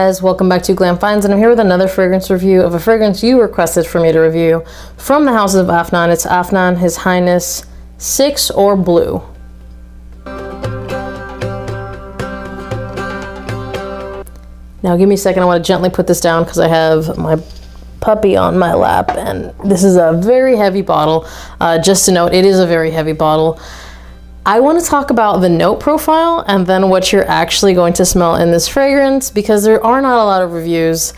guys, welcome back to Glam Finds, and I'm here with another fragrance review of a fragrance you requested for me to review from the house of Afnan. It's Afnan, His Highness 6 or Blue. Now give me a second, I want to gently put this down because I have my puppy on my lap, and this is a very heavy bottle. Just to note, it is a very heavy bottle. I want to talk about the note profile and then what you're actually going to smell in this fragrance, because there are not a lot of reviews,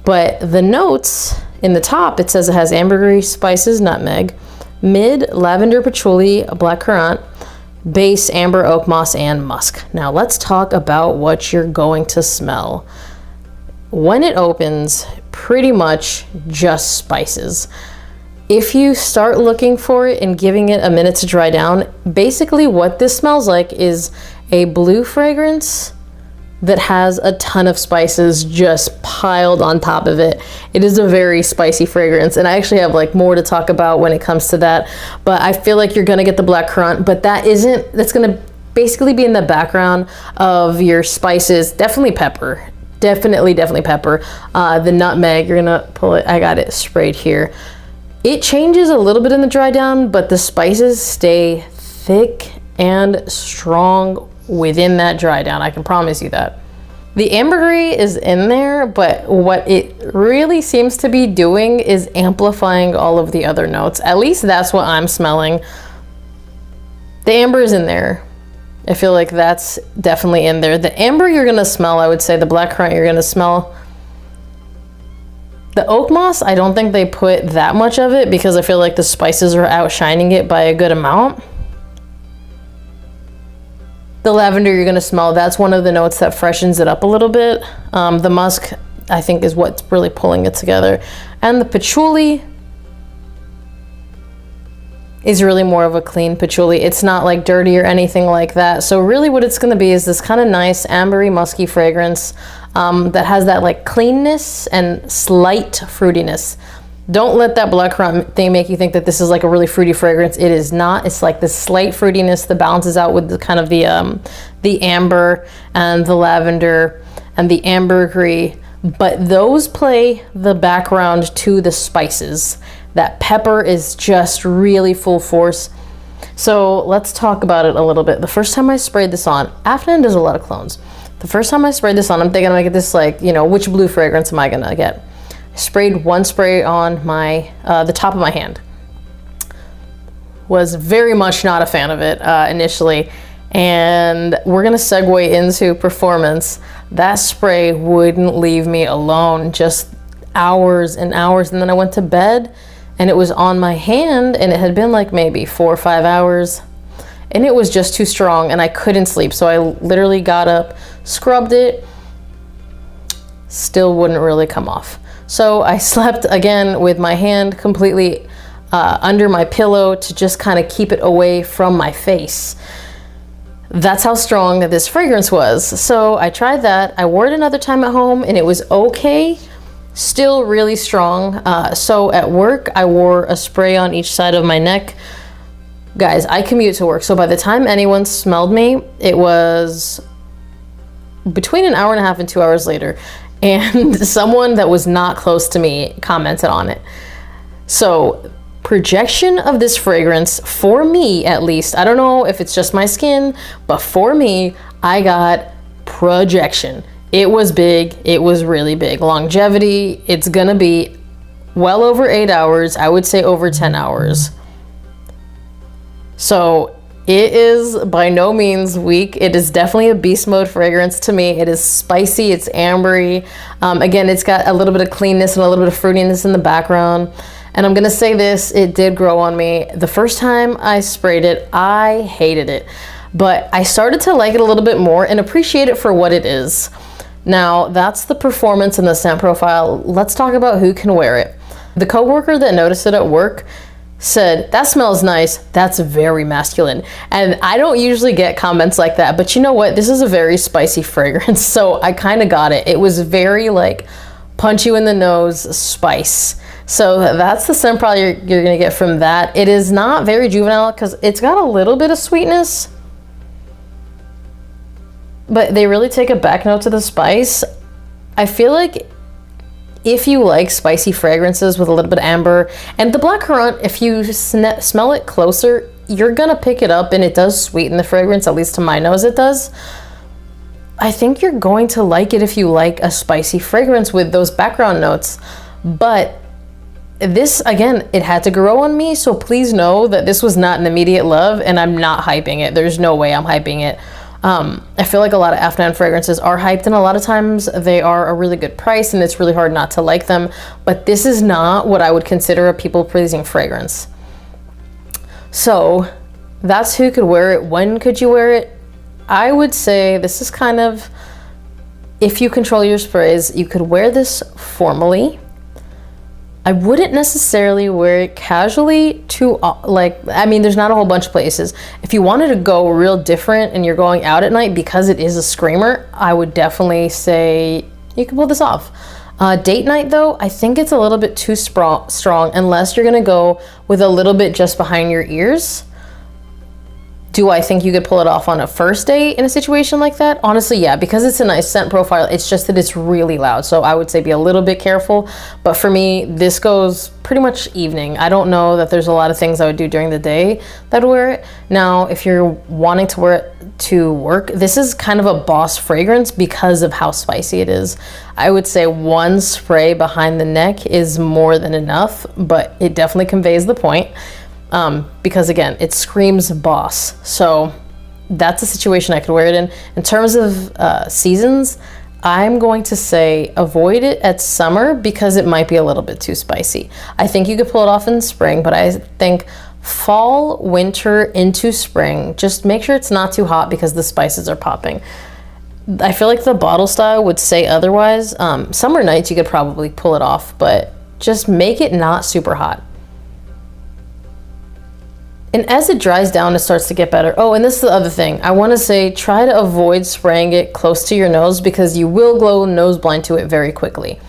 but the notes in the top, it says it has ambergris, spices, nutmeg, mid, lavender, patchouli, blackcurrant, base, amber, oak moss, and musk. Now let's talk about what you're going to smell. When it opens, pretty much just spices. If you start looking for it and giving it a minute to dry down, basically what this smells like is a blue fragrance that has a ton of spices just piled on top of it. It is a very spicy fragrance, and I actually have like more to talk about when it comes to that, but I feel like you're gonna get the blackcurrant, but that's gonna basically be in the background of your spices. Definitely pepper. Definitely pepper. The nutmeg, you're gonna pull it. I got it sprayed here. It changes a little bit in the dry down, but the spices stay thick and strong within that dry down. I can promise you that. The ambergris is in there, but what it really seems to be doing is amplifying all of the other notes. At least that's what I'm smelling. The amber is in there. I feel like that's definitely in there. The amber you're gonna smell, I would say. The blackcurrant you're gonna smell. The oak moss, I don't think they put that much of it because I feel like the spices are outshining it by a good amount. The lavender you're gonna smell, that's one of the notes that freshens it up a little bit. The musk, I think, is what's really pulling it together. And the patchouli is really more of a clean patchouli. It's not like dirty or anything like that. So really what it's gonna be is this kind of nice ambery musky fragrance that has that like cleanness and slight fruitiness. Don't let that blackcurrant thing make you think that this is like a really fruity fragrance. It is not. It's like this slight fruitiness that balances out with the kind of the amber and the lavender and the ambergris, but those play the background to the spices. That pepper is just really full force. So let's talk about it a little bit. The first time I sprayed this on, Afnan does a lot of clones. The first time I sprayed this on, I'm thinking I'm gonna get this like, you know, which blue fragrance am I gonna get? I sprayed one spray on my, the top of my hand. Was very much not a fan of it initially. And we're gonna segue into performance. That spray wouldn't leave me alone, just hours and hours. And then I went to bed and it was on my hand, and it had been like maybe 4 or 5 hours, and it was just too strong and I couldn't sleep. So I literally got up, scrubbed it, still wouldn't really come off. So I slept again with my hand completely under my pillow to just kind of keep it away from my face. That's how strong this fragrance was. So I tried that. I wore it another time at home and it was okay. Still really strong. So at work, I wore a spray on each side of my neck. Guys, I commute to work, so by the time anyone smelled me, it was between an hour and a half and 2 hours later, and someone that was not close to me commented on it. So projection of this fragrance, for me at least, I don't know if it's just my skin, but for me, I got projection. It was big. It was really big. Longevity, it's gonna be well over 8 hours. I would say over 10 hours. So it is by no means weak. It is definitely a beast mode fragrance to me. It is spicy, it's ambery. Again, it's got a little bit of cleanness and a little bit of fruitiness in the background. And I'm gonna say this, it did grow on me. The first time I sprayed it, I hated it. But I started to like it a little bit more and appreciate it for what it is. Now, that's the performance and the scent profile. Let's talk about who can wear it. The coworker that noticed it at work said, "That smells nice. That's very masculine." And I don't usually get comments like that, but you know what? This is a very spicy fragrance, so I kind of got it. It was very like punch you in the nose spice. So that's the scent profile you're gonna get from that. It is not very juvenile because it's got a little bit of sweetness, but they really take a back note to the spice. I feel like if you like spicy fragrances with a little bit of amber, and the blackcurrant, if you smell it closer, you're gonna pick it up and it does sweeten the fragrance, at least to my nose it does. I think you're going to like it if you like a spicy fragrance with those background notes. But this, again, it had to grow on me, so please know that this was not an immediate love, and I'm not hyping it. There's no way I'm hyping it. I feel like a lot of Afnan fragrances are hyped, and a lot of times they are a really good price, and it's really hard not to like them. But this is not what I would consider a people-pleasing fragrance. So that's who could wear it. When could you wear it? I would say this is kind of, if you control your sprays, you could wear this formally. I wouldn't necessarily wear it casually to, there's not a whole bunch of places. If you wanted to go real different and you're going out at night, because it is a screamer, I would definitely say you can pull this off. Date night though, I think it's a little bit too strong unless you're gonna go with a little bit just behind your ears. Do I think you could pull it off on a first date in a situation like that? Honestly, yeah, because it's a nice scent profile. It's just that it's really loud. So I would say be a little bit careful. But for me, this goes pretty much evening. I don't know that there's a lot of things I would do during the day that would wear it. Now, if you're wanting to wear it to work, this is kind of a boss fragrance because of how spicy it is. I would say one spray behind the neck is more than enough, but it definitely conveys the point. Because again, it screams boss. So that's a situation I could wear it in. In terms of seasons, I'm going to say avoid it at summer because it might be a little bit too spicy. I think you could pull it off in spring, but I think fall, winter into spring, just make sure it's not too hot because the spices are popping. I feel like the bottle style would say otherwise. Summer nights you could probably pull it off, but just make it not super hot. And as it dries down, it starts to get better. Oh, and this is the other thing. I want to say try to avoid spraying it close to your nose because you will go nose blind to it very quickly.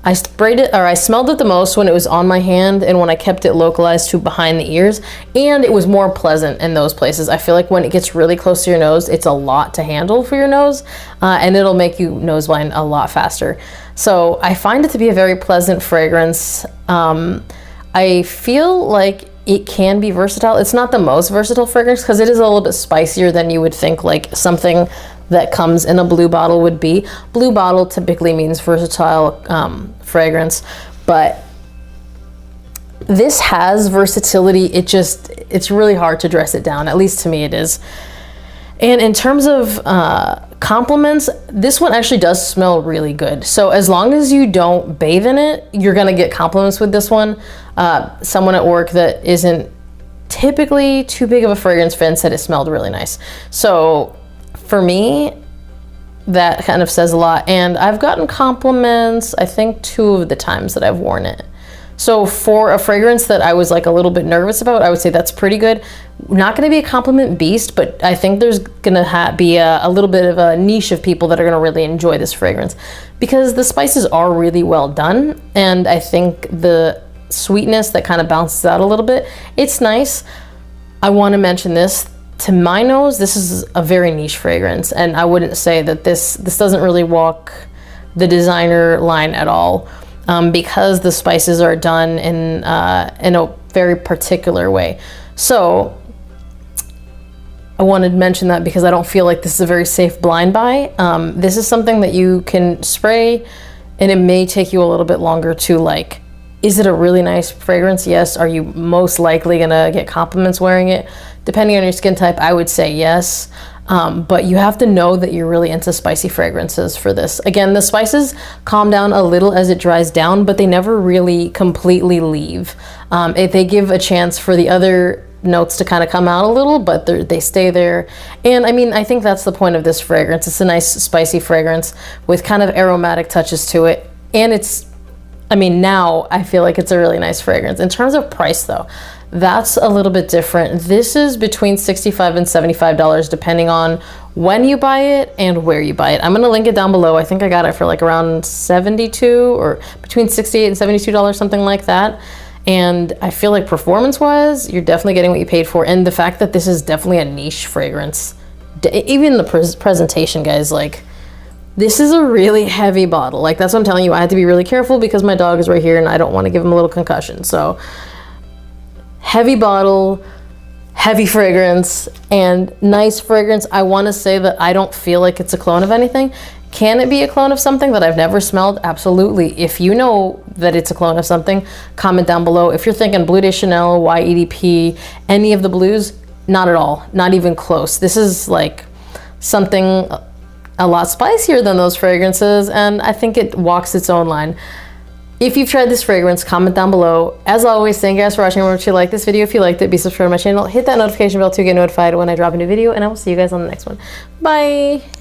I smelled it the most when it was on my hand and when I kept it localized to behind the ears, and it was more pleasant in those places. I feel like when it gets really close to your nose, it's a lot to handle for your nose, and it'll make you nose blind a lot faster. So I find it to be a very pleasant fragrance. I feel like it can be versatile. It's not the most versatile fragrance because it is a little bit spicier than you would think like something that comes in a blue bottle would be. Blue bottle typically means versatile fragrance, but this has versatility. It's really hard to dress it down. At least to me it is. And in terms of compliments, this one actually does smell really good. So as long as you don't bathe in it, you're gonna get compliments with this one. Someone at work that isn't typically too big of a fragrance fan said it smelled really nice. So for me, that kind of says a lot. And I've gotten compliments, I think 2 of the times that I've worn it. So for a fragrance that I was like a little bit nervous about, I would say that's pretty good. Not going to be a compliment beast, but I think there's going to be a little bit of a niche of people that are going to really enjoy this fragrance because the spices are really well done. And I think the sweetness that kind of bounces out a little bit, it's nice. I want to mention this. To my nose, this is a very niche fragrance. And I wouldn't say that this doesn't really walk the designer line at all. Because the spices are done in a very particular way. So I wanted to mention that because I don't feel like this is a very safe blind buy. This is something that you can spray and it may take you a little bit longer to like, is it a really nice fragrance? Yes. Are you most likely gonna get compliments wearing it? Depending on your skin type, I would say yes. But you have to know that you're really into spicy fragrances for this. Again, the spices calm down a little as it dries down, but they never really completely leave. They give a chance for the other notes to kind of come out a little, but they stay there. And I mean, I think that's the point of this fragrance. It's a nice spicy fragrance with kind of aromatic touches to it. And now I feel like it's a really nice fragrance. In terms of price though, that's a little bit different. This is between $65 and $75 depending on when you buy it and where you buy it. I'm gonna link it down below. I think I got it for like around $72 or between $68 and $72, something like that. And I feel like performance-wise, you're definitely getting what you paid for. And the fact that this is definitely a niche fragrance, even the presentation, guys, like This is a really heavy bottle. Like, that's what I'm telling you. I had to be really careful because my dog is right here and I don't want to give him a little concussion. So, heavy bottle, heavy fragrance, and nice fragrance. I want to say that I don't feel like it's a clone of anything. Can it be a clone of something that I've never smelled? Absolutely. If you know that it's a clone of something, comment down below. If you're thinking Bleu de Chanel, YEDP, any of the blues, not at all. Not even close. This is like something a lot spicier than those fragrances, and I think it walks its own line. If you've tried this fragrance, comment down below. As always, thank you guys for watching. Remember to like this video if you liked it. Be subscribed to my channel. Hit that notification bell to get notified when I drop a new video, and I will see you guys on the next one. Bye!